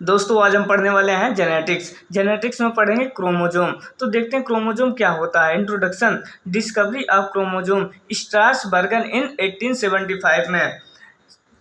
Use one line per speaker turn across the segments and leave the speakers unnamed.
दोस्तों आज हम पढ़ने वाले हैं जेनेटिक्स। जेनेटिक्स में पढ़ेंगे क्रोमोजोम। तो देखते हैं क्रोमोजोम क्या होता है। इंट्रोडक्शन, डिस्कवरी ऑफ क्रोमोजोम स्ट्रासबर्गन इन 1875 में।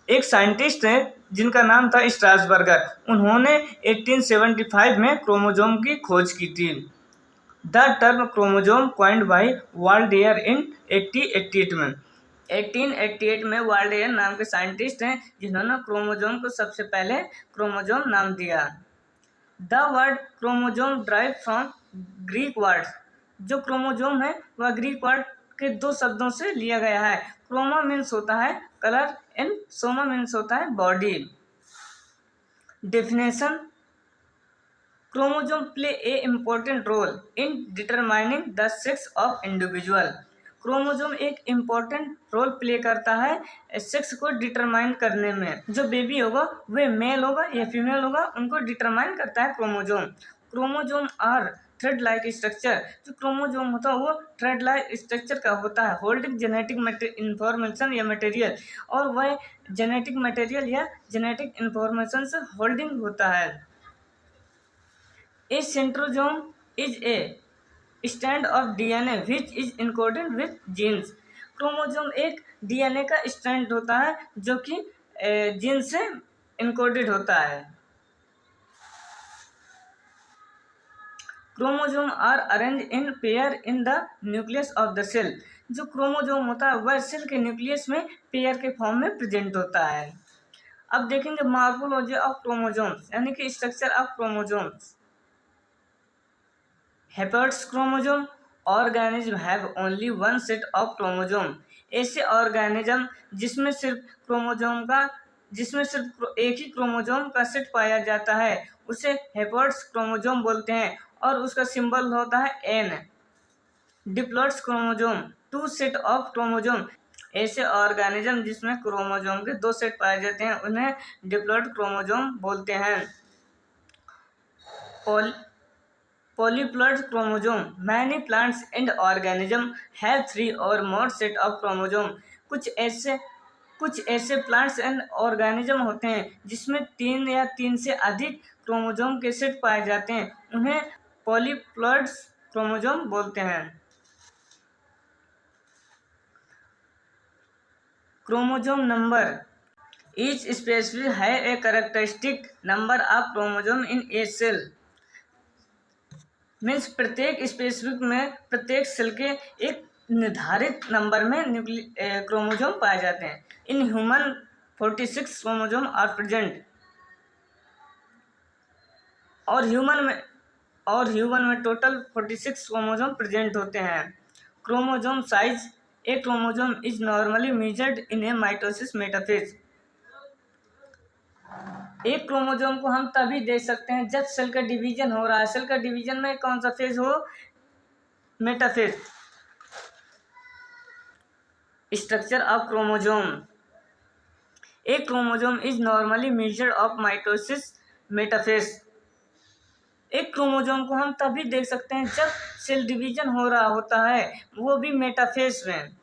एक साइंटिस्ट हैं जिनका नाम था स्ट्रासबर्गर। उन्होंने 1875 में क्रोमोजोम की खोज की थी। The term chromosome coined by Waldeyer in 1888 में। 1888 में वाल्डेयर नाम के साइंटिस्ट हैं जिन्होंने क्रोमोजोम को सबसे पहले क्रोमोजोम नाम दिया। The word chromosome drive from Greek word. जो क्रोमोजोम है वह ग्रीक वर्ड के दो शब्दों से लिया गया है। क्रोमा मीन्स होता है कलर एंड सोमा मीन्स होता है body. Definition, chromosome play a important role in determining the sex of individual. Chromosome एक इम्पोर्टेंट रोल प्ले करता है सेक्स को डिटरमाइन करने में। जो बेबी होगा वह मेल होगा या फीमेल होगा, उनको डिटरमाइन करता है chromosome. Chromosome are thread like structure. जो क्रोमोजोम होता है वो थ्रेड लाइक स्ट्रक्चर का होता है, होल्डिंग जेनेटिक इंफॉर्मेशन या मटेरियल, और वह जेनेटिक मटेरियल या जेनेटिक इंफॉर्मेशन से होल्डिंग होता है। A centrosome is a strand of DNA which is encoded with genes। Chromosome एक डीएनए का स्ट्रैंड होता है जो कि जीन से इनकोडेड होता है। Chromosome are arrange in pair in the nucleus of the cell. जो क्रोमोजोम होता है वह सेल के न्यूक्लियस में पेयर के फॉर्म में प्रेजेंट होता है। अब देखेंगे मॉर्फोलॉजी ऑफ क्रोमोजोम्स यानी कि structure of chromosomes. Haploids chromosome, organism have only one set of chromosome। ऐसे ऑर्गेनिज्म जिसमें सिर्फ एक ही क्रोमोजोम का सेट पाया जाता है उसे हैप्लॉइड्स क्रोमोजोम बोलते हैं और उसका सिंबल होता है N. Diploids chromosome, two set of chromosome. ऐसे ऑर्गेनिज्म जिसमें क्रोमोजोम के दो सेट पाए जाते हैं उन्हें डिप्लॉइड क्रोमोजोम बोलते हैं। Polyploid chromosome, many plants and organisms have 3 or more set of chromosome। कुछ ऐसे प्लांट्स एंड ऑर्गेनिज्म होते हैं जिसमें 3 या 3 से अधिक क्रोमोजोम के सेट पाए जाते हैं, उन्हें पॉलीप्लॉइड क्रोमोजोम बोलते हैं। क्रोमोजोम नंबर, ईच स्पेसिफिक है a characteristic number of chromosome in a cell. Means प्रत्येक स्पेसिफिक में प्रत्येक सेल के एक निर्धारित नंबर में क्रोमोजोम पाए जाते हैं। In human 46 chromosome are present. और ह्यूमन में टोटल 46 क्रोमोजोम प्रेजेंट होते हैं। Chromosome size, a chromosome is normally measured in a mitosis metaphase. एक क्रोमोजोम को हम तभी देख सकते हैं जब सेल का डिवीजन हो रहा है। सेल का डिवीजन में कौन सा फेज हो? मेटाफेज। स्ट्रक्चर ऑफ क्रोमोजोम, एक chromosome is normally measured of mitosis metaphase. एक क्रोमोजोम को हम तभी देख सकते हैं जब सेल डिवीजन हो रहा होता है, वो भी मेटाफेज में।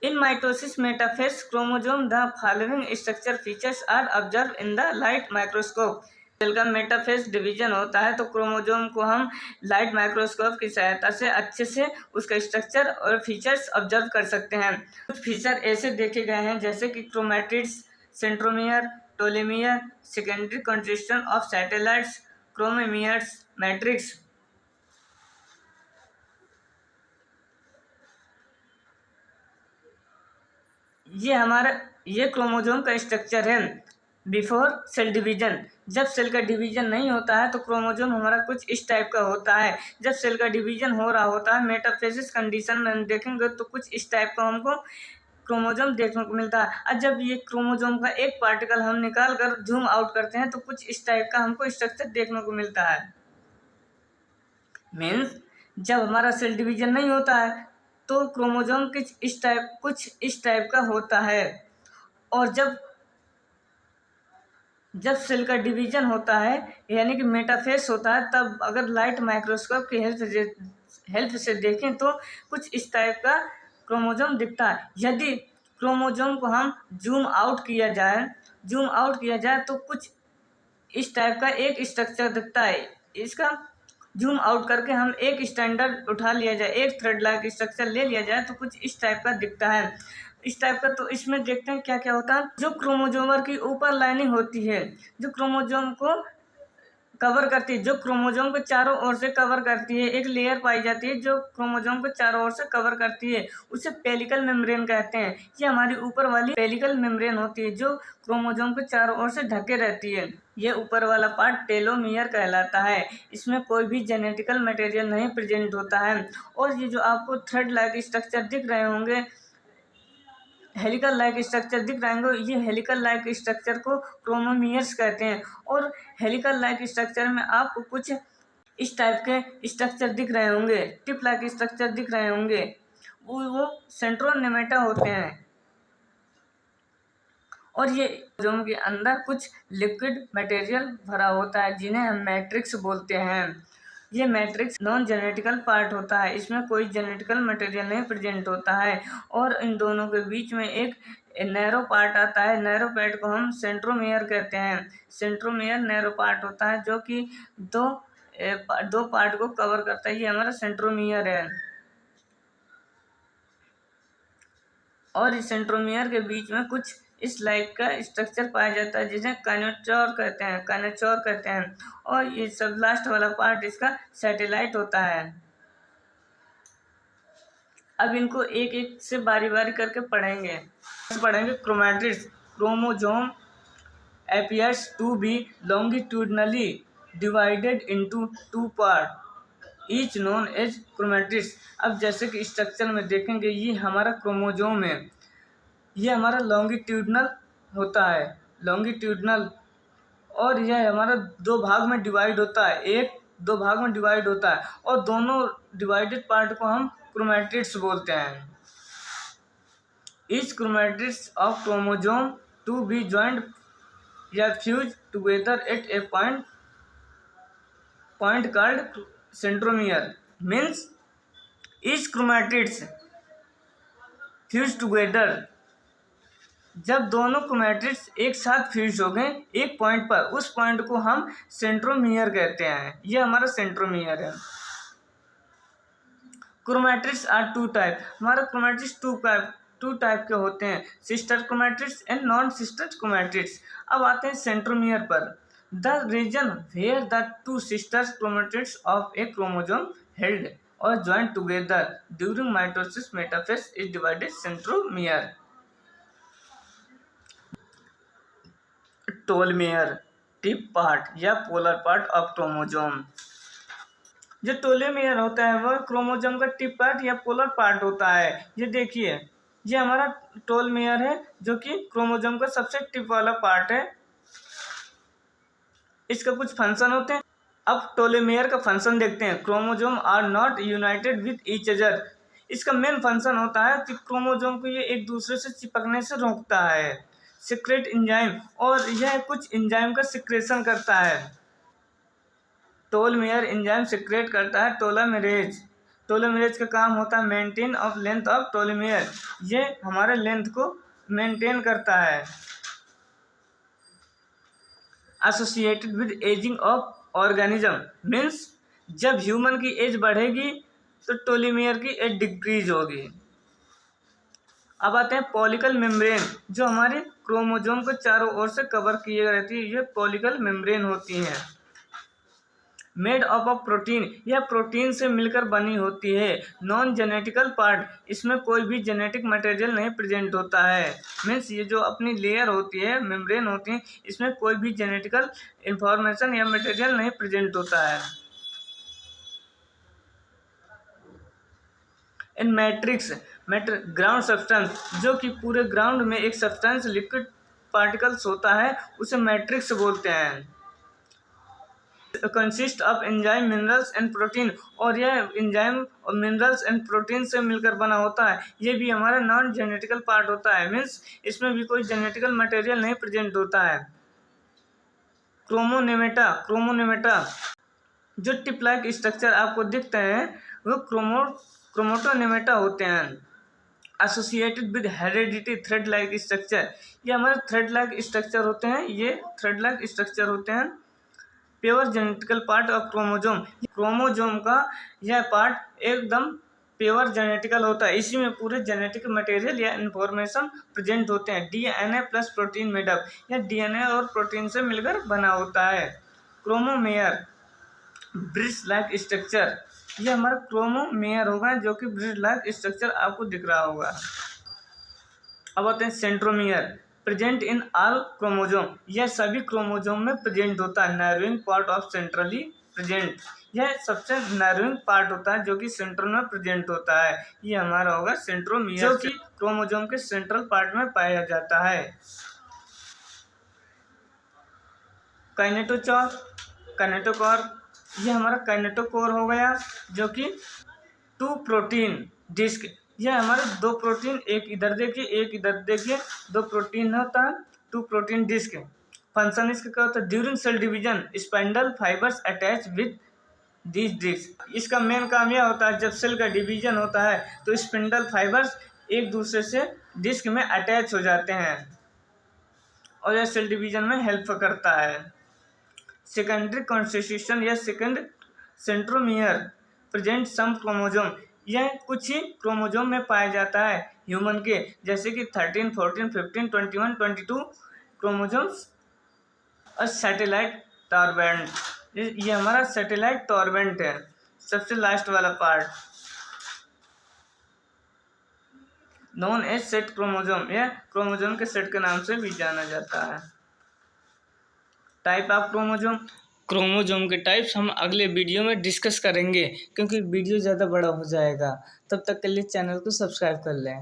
In mitosis metaphase chromosome, the following structure features are observed in the light microscope। Cell का मेटाफेज डिवीजन होता है तो क्रोमोजोम को हम लाइट माइक्रोस्कोप की सहायता से अच्छे से उसका स्ट्रक्चर और फीचर्स ऑब्जर्व कर सकते हैं। कुछ फीचर ऐसे देखे गए हैं जैसे कि chromatids, centromere, telomere, secondary constitution of satellites, chromomeres, matrix. ये क्रोमोजोम का स्ट्रक्चर है बिफोर सेल डिवीजन। जब सेल का डिवीजन नहीं होता है तो क्रोमोजोम हमारा कुछ इस टाइप का होता है। जब सेल का डिवीजन हो रहा होता है मेटाफेसिस कंडीशन में देखेंगे तो कुछ इस टाइप का हमको क्रोमोजोम देखने को मिलता है। और जब ये क्रोमोजोम का एक पार्टिकल हम निकाल कर जूम आउट करते हैं तो कुछ इस टाइप का हमको स्ट्रक्चर देखने को मिलता है। मीन्स जब हमारा सेल डिवीजन नहीं होता है तो क्रोमोजोम कुछ इस टाइप का होता है। और जब सेल का डिवीजन होता है यानी कि मेटाफेज होता है, तब अगर लाइट माइक्रोस्कोप की हेल्प से देखें तो कुछ इस टाइप का क्रोमोजोम दिखता है। यदि क्रोमोजोम को हम जूम आउट किया जाए तो इस टाइप का एक स्ट्रक्चर दिखता है। इसका जूम आउट करके हम एक स्टैंडर्ड उठा लिया जाए, एक थ्रेड लाइक स्ट्रक्चर ले लिया जाए तो कुछ इस टाइप का दिखता है, इस टाइप का। तो इसमें देखते हैं क्या क्या होता है। जो क्रोमोजोमर की ऊपर लाइनिंग होती है, जो क्रोमोजोम को कवर करती है, जो क्रोमोजोम को चारों ओर से कवर करती है, एक लेयर पाई जाती है जो क्रोमोजोम को चारों ओर से कवर करती है, उसे पेलिकल मेम्ब्रेन कहते हैं। ये हमारी ऊपर वाली पेलिकल मेम्ब्रेन होती है जो क्रोमोजोम को चारों ओर से ढके रहती है। ये ऊपर वाला पार्ट टेलोमियर कहलाता है। इसमें कोई भी जेनेटिकल मटेरियल नहीं प्रेजेंट होता है। और ये जो आपको थ्रेड लाइक स्ट्रक्चर दिख रहे होंगे, हेलिकल लाइक स्ट्रक्चर दिख रहे होंगे, ये हेलिकल लाइक स्ट्रक्चर को क्रोमोमियर्स कहते हैं। और हेलिकल लाइक स्ट्रक्चर में आपको कुछ इस टाइप के स्ट्रक्चर दिख रहे होंगे, टिप लाइक स्ट्रक्चर दिख रहे होंगे, वो सेंट्रोनेमेटा होते हैं। और ये क्रोमोसोम के अंदर कुछ लिक्विड मटेरियल भरा होता है जिन्हें हम मैट्रिक्स बोलते हैं। ये मैट्रिक्स नॉन जेनेटिकल पार्ट होता है, इसमें कोई जेनेटिकल मटेरियल नहीं प्रेजेंट होता है। और इन दोनों के बीच में एक नैरो पार्ट आता है, नैरो पार्ट को हम सेंट्रोमियर कहते हैं। सेंट्रोमियर नैरो पार्ट होता है जो कि दो पार्ट को कवर करता है, ये हमारा सेंट्रोमियर है। और इस सेंट्रोमियर के बीच में कुछ इस लाइक का स्ट्रक्चर पाया जाता है जिसे काइनेटोचोर कहते हैं। और ये सब लास्ट वाला पार्ट इसका सैटेलाइट होता है। अब इनको एक एक से बारी बारी करके पढ़ेंगे। Chromatids. Chromosome appears to be longitudinally divided into two parts each known as chromatids। अब जैसे कि स्ट्रक्चर में देखेंगे, ये हमारा क्रोमोसोम है, ये हमारा लॉन्गिट्यूडनल होता है, लॉन्गिट्यूडनल। और यह हमारा दो भाग में डिवाइड होता है, एक दो भाग में डिवाइड होता है, और दोनों डिवाइडेड पार्ट को हम क्रोमैटिड्स बोलते हैं। Each chromatids of chromosome to be joined या fused together at a point called centromere। means each chromatids fused together। जब दोनों क्रोमैटिड्स एक साथ फ्यूज हो गए एक पॉइंट पर, उस पॉइंट को हम सेंट्रोमियर कहते हैं। यह हमारा सेंट्रोमियर है। Chromatids are two type. हमारा क्रोमैटिड्स टू टाइप के होते हैं, sister chromatids and non sister chromatids. अब आते हैं सेंट्रोमियर पर। The region where the two sister chromatids of a chromosome held और joint together during mitosis metaphase is divided centromere. Telomere tip part या polar part of chromosome. जो telomere होता है वह क्रोमोसोम का टिप पार्ट या polar part होता है। ये देखिए, ये हमारा टेलोमेयर है जो कि क्रोमोसोम का सबसे टिप वाला पार्ट है। इसका कुछ फंक्शन होते हैं। अब टेलोमेयर का फंक्शन देखते हैं। Chromosome are not united with each other. इसका मेन फंक्शन होता है कि क्रोमोसोम को ये एक दूसरे से चिपकने से रोकता है। सीक्रेट एंजाइम, और यह कुछ एंजाइम का सिक्रेशन करता है। टेलोमेयर एंजाइम सिक्रेट करता है टेलोमेरेज। टेलोमेरेज का काम होता है maintain of length of telomere. ये हमारे लेंथ को मेंटेन करता है। Associated with ageing of organism. Means जब ह्यूमन की एज बढ़ेगी तो टेलोमेयर की एज डिक्रीज होगी। अब आते हैं पॉलिकल मेम्ब्रेन, जो हमारे क्रोमोसोम को चारों ओर से कवर किए रहती है। ये पॉलिकल मेम्ब्रेन होती हैं। मेड ऑफ अ प्रोटीन, यह प्रोटीन से मिलकर बनी होती है। नॉन जेनेटिकल पार्ट, इसमें कोई भी जेनेटिक मटेरियल नहीं प्रेजेंट होता है। मीन्स ये जो अपनी लेयर होती है, मेम्ब्रेन होती है, इसमें कोई भी जेनेटिकल इंफॉर्मेशन या मटेरियल नहीं प्रेजेंट होता है। इन मैट्रिक्स ग्राउंड सब्सटेंस, जो कि पूरे ग्राउंड में एक सब्सटेंस लिक्विड पार्टिकल्स होता है, उसे मैट्रिक्स बोलते हैं। Consist of enzyme minerals and protein, और यह एंजाइम और मिनरल्स एंड प्रोटीन से मिलकर बना होता है। ये भी हमारा नॉन जेनेटिकल पार्ट होता है। मीन्स इसमें भी कोई जेनेटिकल मटेरियल नहीं प्रेजेंट होता है। क्रोमोनेमेटा जो टिप लाइक स्ट्रक्चर आपको दिखते हैं वो क्रोमोटोनेमेटा होते हैं। Associated with heredity thread like structure, ये हमारे थ्रेड लाइक स्ट्रक्चर होते हैं, ये थ्रेड लाइक स्ट्रक्चर होते हैं। Pure genetical part of chromosome, chromosome का यह पार्ट एकदम प्योर जेनेटिकल होता है, इसी में पूरे जेनेटिक मटेरियल या इंफॉर्मेशन प्रेजेंट होते हैं। डीएनए प्लस प्रोटीन मेडअप, यह डीएनए और प्रोटीन से मिलकर बना होता है। क्रोमोमेयर ब्रिज लाइक स्ट्रक्चर, ये हमारा क्रोमोमेयर होगा जो कि ब्रिज लाइक स्ट्रक्चर आपको दिख रहा होगा। अब आते हैं centromere, present in all chromosome, यह सभी क्रोमोजोम में प्रेजेंट होता है। Narrowing part of centrally present, यह सबसे नैरोइंग पार्ट होता है जो कि सेंट्रल में प्रेजेंट होता है, ये हमारा होगा सेंट्रोमियर, जो कि क्रोमोजोम के सेंट्रल पार्ट में पाया जाता है। काइनेटोचोर, काइनेटोकोर, यह हमारा काइनेटोकोर हो गया जो कि 2 प्रोटीन डिस्क, यह हमारे 2 प्रोटीन, एक इधर देखिए एक इधर देखिए, 2 प्रोटीन होता है, 2 प्रोटीन डिस्क। फंक्शन इसका क्या होता है? During cell division spindle fibres attach with this disc, इसका मेन काम यह होता है जब सेल का डिवीजन होता है तो स्पिंडल फाइबर्स एक दूसरे से डिस्क में अटैच हो जाते हैं और यह सेल डिवीजन में हेल्प करता है। सेकेंडरी कॉन्स्टिट्यूशन या सेकेंड सेंट्रोमियर प्रेजेंट सम क्रोमोजोम, यह कुछ ही क्रोमोजोम में पाया जाता है ह्यूमन के, जैसे कि 13, 14, 15, 21, 22 क्रोमोजोम्स और सैटेलाइट टॉरबेंट, ये हमारा सैटेलाइट टॉरबेंट है, सबसे लास्ट वाला part known as set chromosome, यह क्रोमोजोम के सेट के नाम से भी जाना जाता है। टाइप ऑफ क्रोमोजोम, क्रोमोजोम के टाइप्स हम अगले वीडियो में डिस्कस करेंगे क्योंकि वीडियो ज़्यादा बड़ा हो जाएगा, तब तक के लिए चैनल को सब्सक्राइब कर लें।